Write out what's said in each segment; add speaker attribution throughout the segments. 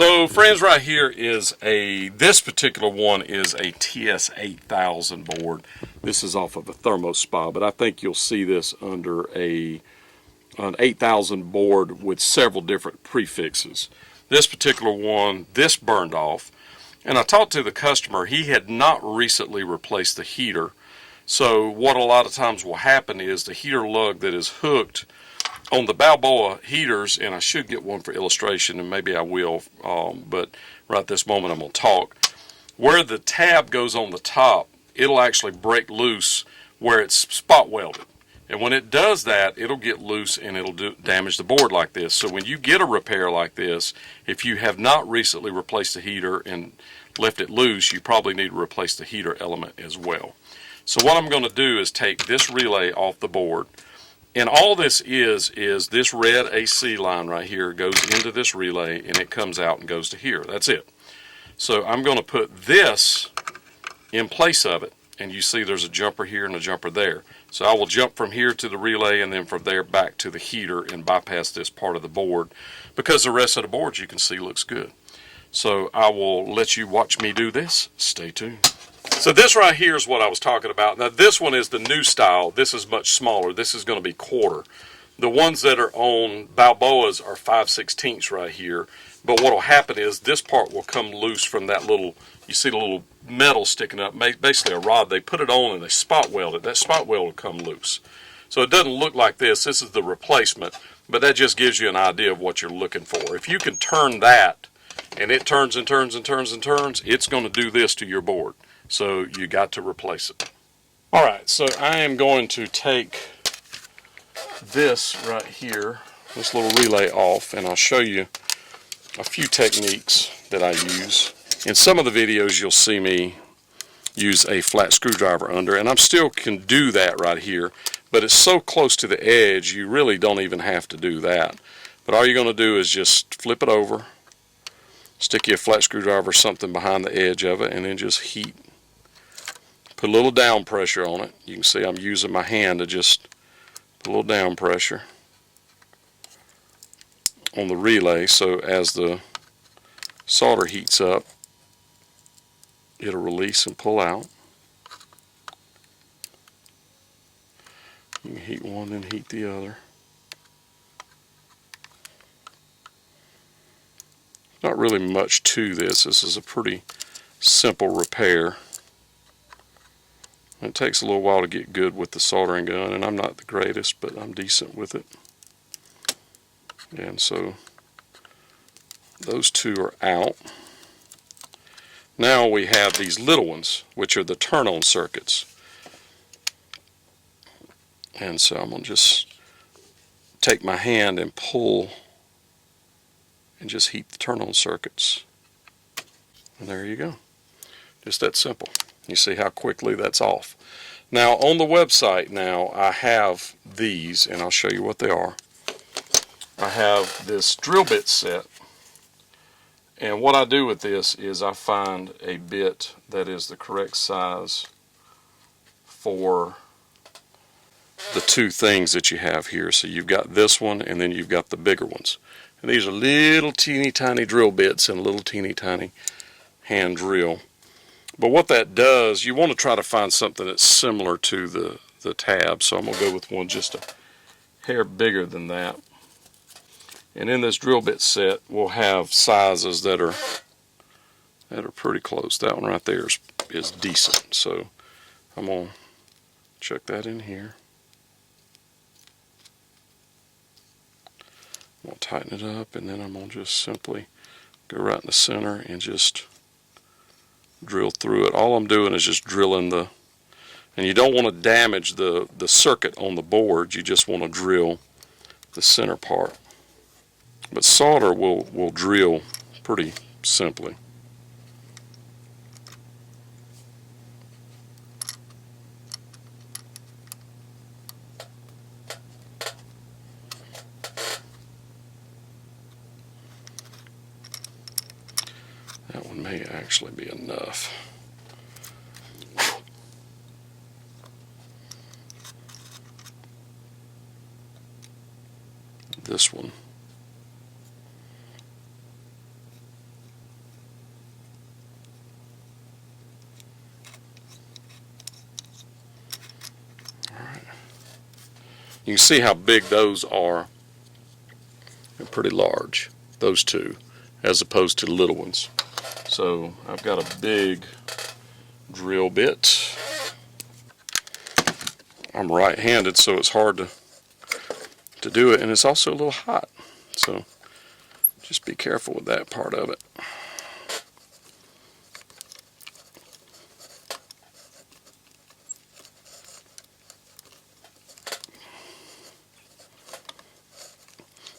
Speaker 1: So friends, right here is this particular one is a TS8000 board. This is off of a thermo spa, but I think you'll see this under an 8000 board with several different prefixes. This particular one, this burned off, and I talked to the customer. He had not recently replaced the heater. So what a lot of times will happen is the heater lug that is hooked on the Balboa heaters, and I should get one for illustration, and maybe I will, but right this moment I'm going to talk. Where the tab goes on the top, it'll actually break loose where it's spot welded. And when it does that, it'll get loose and it'll damage the board like this. So when you get a repair like this, if you have not recently replaced the heater and left it loose, you probably need to replace the heater element as well. So what I'm going to do is take this relay off the board. And all this is this red AC line right here goes into this relay and it comes out and goes to here. That's it. So I'm going to put this in place of it, and you see there's a jumper here and a jumper there. So I will jump from here to the relay and then from there back to the heater and bypass this part of the board, because the rest of the board you can see looks good. So I will let you watch me do this. Stay tuned. So this right here is what I was talking about. Now this one is the new style. This is much smaller. This is going to be quarter. The ones that are on Balboas are 5/16 right here. But what will happen is this part will come loose from that little, you see the little metal sticking up, basically a rod. They put it on and they spot weld it. That spot weld will come loose. So it doesn't look like this. This is the replacement, but that just gives you an idea of what you're looking for. If you can turn that and it turns and turns and turns and turns, it's going to do this to your board. So you got to replace it. All right, so I am going to take this right here, this little relay off, and I'll show you a few techniques that I use. In some of the videos you'll see me use a flat screwdriver under, and I still can do that right here, but it's so close to the edge you really don't even have to do that. But all you're going to do is just flip it over, stick you a flat screwdriver or something behind the edge of it, and then just heat. Put a little down pressure on it. You can see I'm using my hand to just put a little down pressure on the relay, so as the solder heats up, it'll release and pull out. You can heat one and heat the other. Not really much to this. This is a pretty simple repair. It takes a little while to get good with the soldering gun, and I'm not the greatest, but I'm decent with it. And so those two are out. Now we have these little ones, which are the turn-on circuits. And so I'm going to just take my hand and pull and just heat the turn-on circuits. And there you go. Just that simple. You see how quickly that's off. Now on the website now I have these, and I'll show you what they are. I have this drill bit set, and what I do with this is I find a bit that is the correct size for the two things that you have here. So you've got this one and then you've got the bigger ones. And these are little teeny tiny drill bits and a little teeny tiny hand drill. But what that does, you want to try to find something that's similar to the tab. So I'm going to go with one just a hair bigger than that. And in this drill bit set, we'll have sizes that are pretty close. That one right there is decent. So I'm going to chuck that in here. I'm going to tighten it up, and then I'm going to just simply go right in the center and just drill through it. All I'm doing is just drilling and you don't want to damage the circuit on the board. You just want to drill the center part. But solder will drill pretty simply. That one may actually be enough. This one. You can see how big those are. They're pretty large, those two, as opposed to the little ones. So I've got a big drill bit. I'm right-handed, so it's hard to do it, and it's also a little hot. So just be careful with that part of it.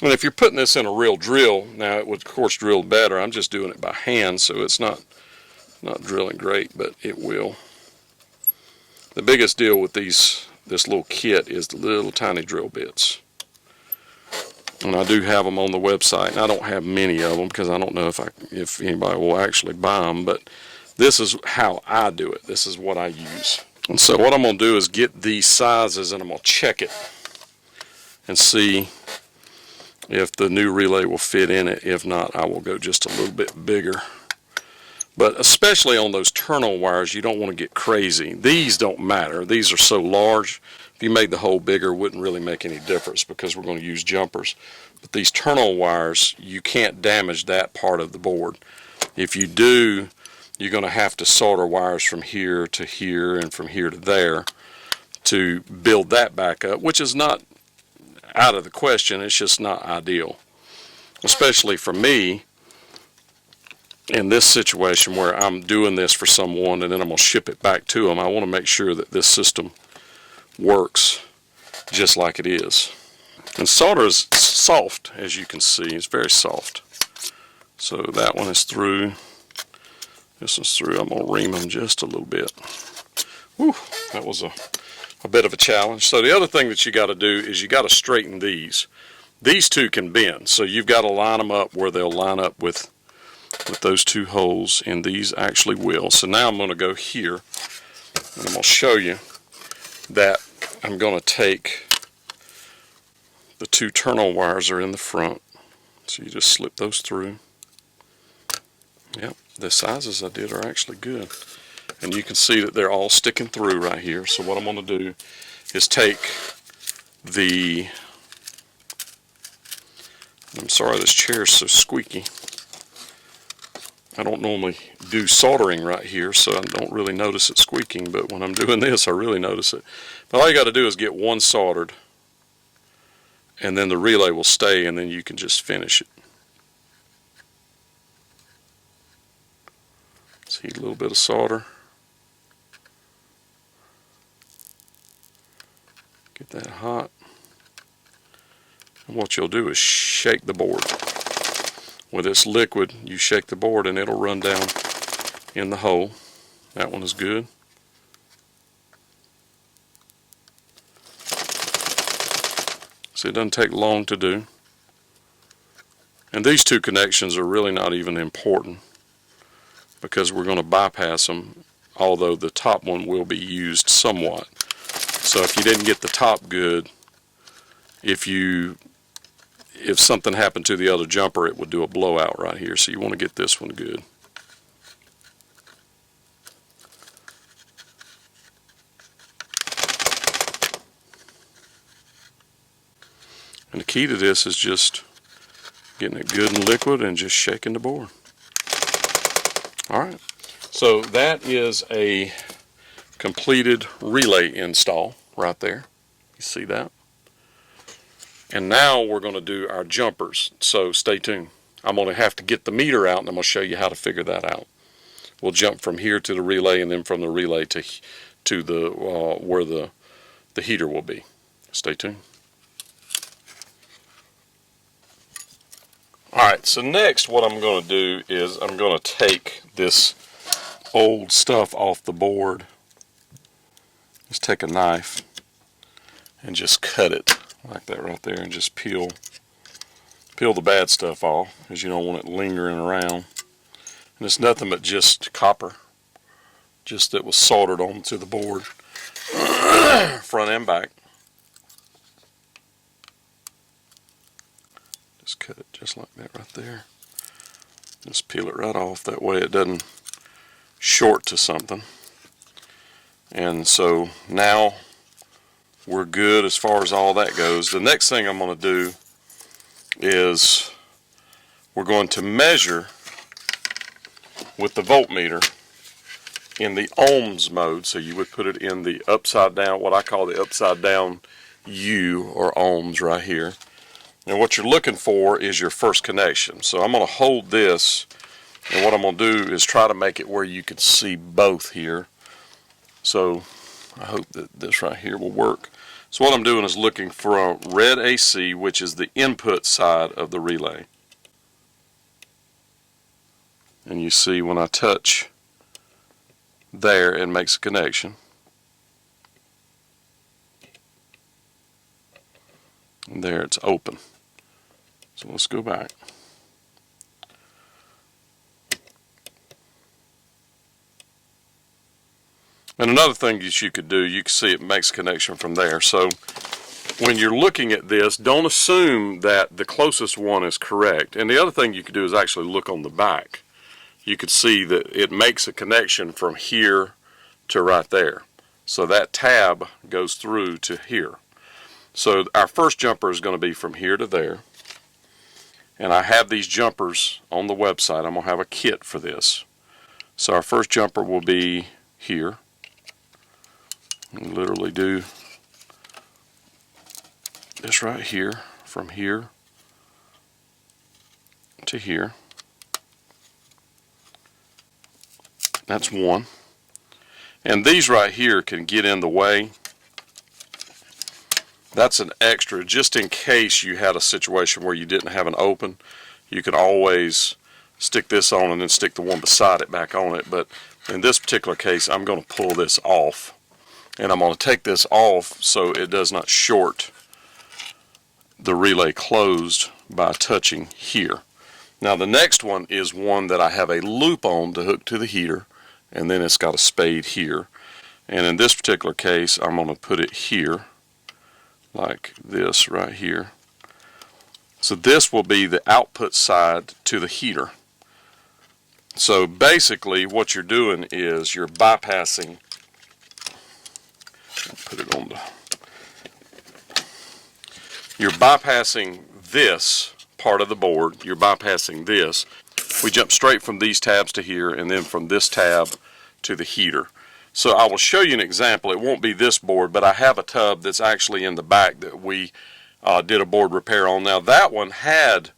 Speaker 1: And if you're putting this in a real drill, now it would of course drill better. I'm just doing it by hand, so it's not drilling great, but it will. The biggest deal with this little kit is the little tiny drill bits. And I do have them on the website, and I don't have many of them because I don't know if anybody will actually buy them, but this is how I do it. This is what I use. And so what I'm going to do is get these sizes, and I'm going to check it and see if the new relay will fit in it. If not, I will go just a little bit bigger. But especially on those turn-on wires, you don't want to get crazy. These don't matter. These are so large. If you made the hole bigger, it wouldn't really make any difference because we're going to use jumpers. But these turn-on wires, you can't damage that part of the board. If you do, you're going to have to solder wires from here to here and from here to there to build that back up, which is not out of the question. It's just not ideal, especially for me in this situation where I'm doing this for someone and then I'm going to ship it back to them. I want to make sure that this system works just like it is. And solder is soft, as you can see. It's very soft. So that one is through. This one's through. I'm going to ream them just a little bit. Whew, that was a bit of a challenge. So the other thing that you got to do is you got to straighten these. These two can bend, so you've got to line them up where they'll line up with those two holes, and these actually will. So now I'm going to go here, and I'm going to show you that I'm going to take the two turn-on wires are in the front. So you just slip those through. Yep, the sizes I did are actually good. And you can see that they're all sticking through right here. So what I'm going to do is take the, I'm sorry this chair is so squeaky. I don't normally do soldering right here, so I don't really notice it squeaking, but when I'm doing this I really notice it. But all you got to do is get one soldered, and then the relay will stay, and then you can just finish it. Let's heat a little bit of solder. Get that hot. And what you'll do is shake the board. With this liquid, you shake the board and it'll run down in the hole. That one is good. See, it doesn't take long to do. And these two connections are really not even important because we're going to bypass them, although the top one will be used somewhat. So if you didn't get the top good, if something happened to the other jumper, it would do a blowout right here. So you want to get this one good. And the key to this is just getting it good and liquid and just shaking the board. Alright, so that is a completed relay install right there. You see that? And now we're going to do our jumpers, so stay tuned. I'm going to have to get the meter out and I'm going to show you how to figure that out. We'll jump from here to the relay and then from the relay to the where the heater will be. Stay tuned. Alright, so next what I'm going to do is I'm going to take this old stuff off the board. Just take a knife and just cut it like that right there and just peel the bad stuff off because you don't want it lingering around. And it's nothing but just copper, just that was soldered onto the board front and back. Just cut it just like that right there. Just peel it right off, that way it doesn't short to something. And so now we're good as far as all that goes. The next thing I'm going to do is we're going to measure with the voltmeter in the ohms mode. So you would put it in the upside down, what I call the upside down U, or ohms, right here. And what you're looking for is your first connection. So I'm going to hold this, and what I'm going to do is try to make it where you can see both here. So I hope that this right here will work. So what I'm doing is looking for a red AC, which is the input side of the relay. And you see when I touch there, it makes a connection. And there, it's open. So let's go back. And another thing that you could do, you can see it makes a connection from there. So when you're looking at this, don't assume that the closest one is correct. And the other thing you could do is actually look on the back. You could see that it makes a connection from here to right there. So that tab goes through to here. So our first jumper is going to be from here to there. And I have these jumpers on the website. I'm going to have a kit for this. So our first jumper will be here. And literally do this right here, from here to here. That's one. And these right here can get in the way. That's an extra, just in case you had a situation where you didn't have an open. You could always stick this on and then stick the one beside it back on it. But in this particular case, I'm going to pull this off. And I'm going to take this off so it does not short the relay closed by touching here. Now the next one is one that I have a loop on to hook to the heater, and then it's got a spade here. And in this particular case, I'm going to put it here, like this right here. So this will be the output side to the heater. So basically what you're doing is you're bypassing, put it on the, you're bypassing this part of the board, you're bypassing this. We jump straight from these tabs to here, and then from this tab to the heater. So I will show you an example. It won't be this board, but I have a tub that's actually in the back that we did a board repair on. Now that one had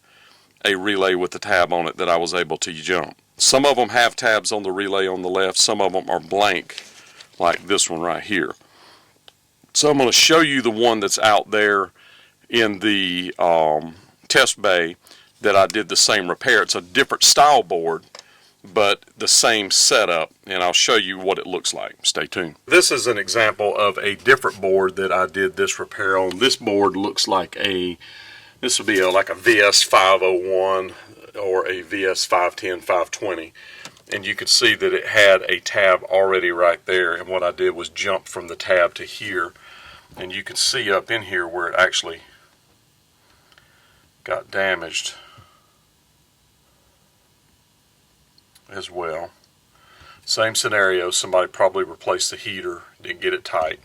Speaker 1: a relay with the tab on it that I was able to jump. Some of them have tabs on the relay on the left, some of them are blank, like this one right here. So I'm going to show you the one that's out there in the test bay that I did the same repair. It's a different style board, but the same setup, and I'll show you what it looks like. Stay tuned. This is an example of a different board that I did this repair on. This board looks like this would be like a VS501 or a VS510, 520. And you could see that it had a tab already right there, and what I did was jump from the tab to here, and you can see up in here where it actually got damaged as well. Same scenario, somebody probably replaced the heater, didn't get it tight,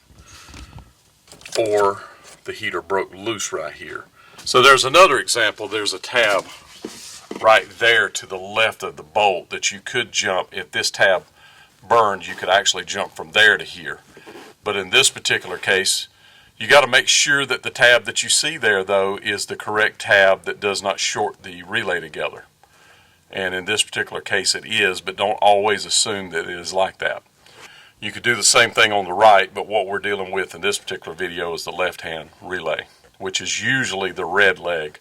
Speaker 1: or the heater broke loose right here. So there's another example. There's a tab right there to the left of the bolt that you could jump. If this tab burned, you could actually jump from there to here. But in this particular case, you got to make sure that the tab that you see there, though, is the correct tab that does not short the relay together. And in this particular case it is, but don't always assume that it is like that. You could do the same thing on the right, but what we're dealing with in this particular video is the left-hand relay, which is usually the red leg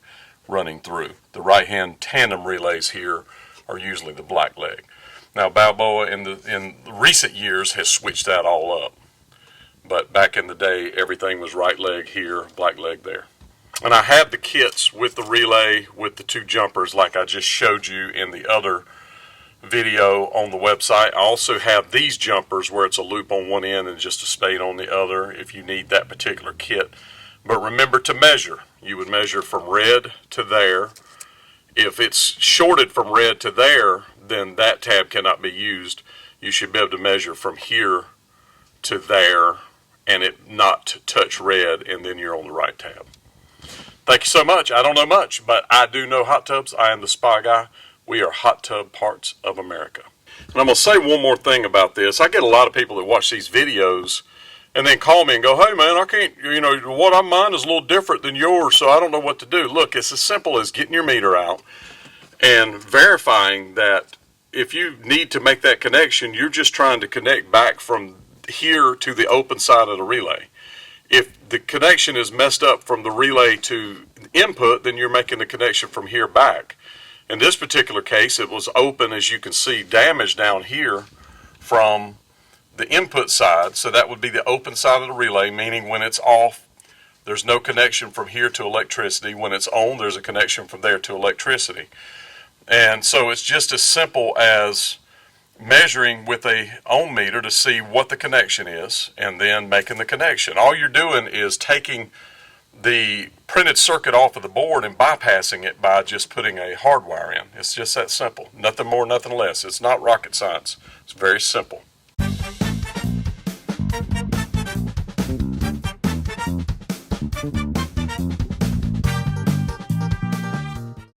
Speaker 1: running through. The right-hand tandem relays here are usually the black leg. Now Balboa in recent years has switched that all up. But back in the day, everything was right leg here, black leg there. And I have the kits with the relay, with the two jumpers like I just showed you in the other video on the website. I also have these jumpers where it's a loop on one end and just a spade on the other if you need that particular kit. But remember to measure. You would measure from red to there. If it's shorted from red to there, then that tab cannot be used. You should be able to measure from here to there and it not to touch red, and then you're on the right tab. Thank you so much. I don't know much, but I do know hot tubs. I am the spa guy. We are Hot Tub Parts of America. And I'm going to say one more thing about this. I get a lot of people that watch these videos and then call me and go, hey man, I can't, what I'm mine is a little different than yours, so I don't know what to do. Look, it's as simple as getting your meter out and verifying that if you need to make that connection, you're just trying to connect back from here to the open side of the relay. If the connection is messed up from the relay to input, then you're making the connection from here back. In this particular case, it was open, as you can see, damaged down here from the input side. So that would be the open side of the relay, meaning when it's off, there's no connection from here to electricity. When it's on, there's a connection from there to electricity. And so it's just as simple as measuring with a ohm meter to see what the connection is and then making the connection. All you're doing is taking the printed circuit off of the board and bypassing it by just putting a hard wire in. It's just that simple. Nothing more, nothing less. It's not rocket science. It's very simple.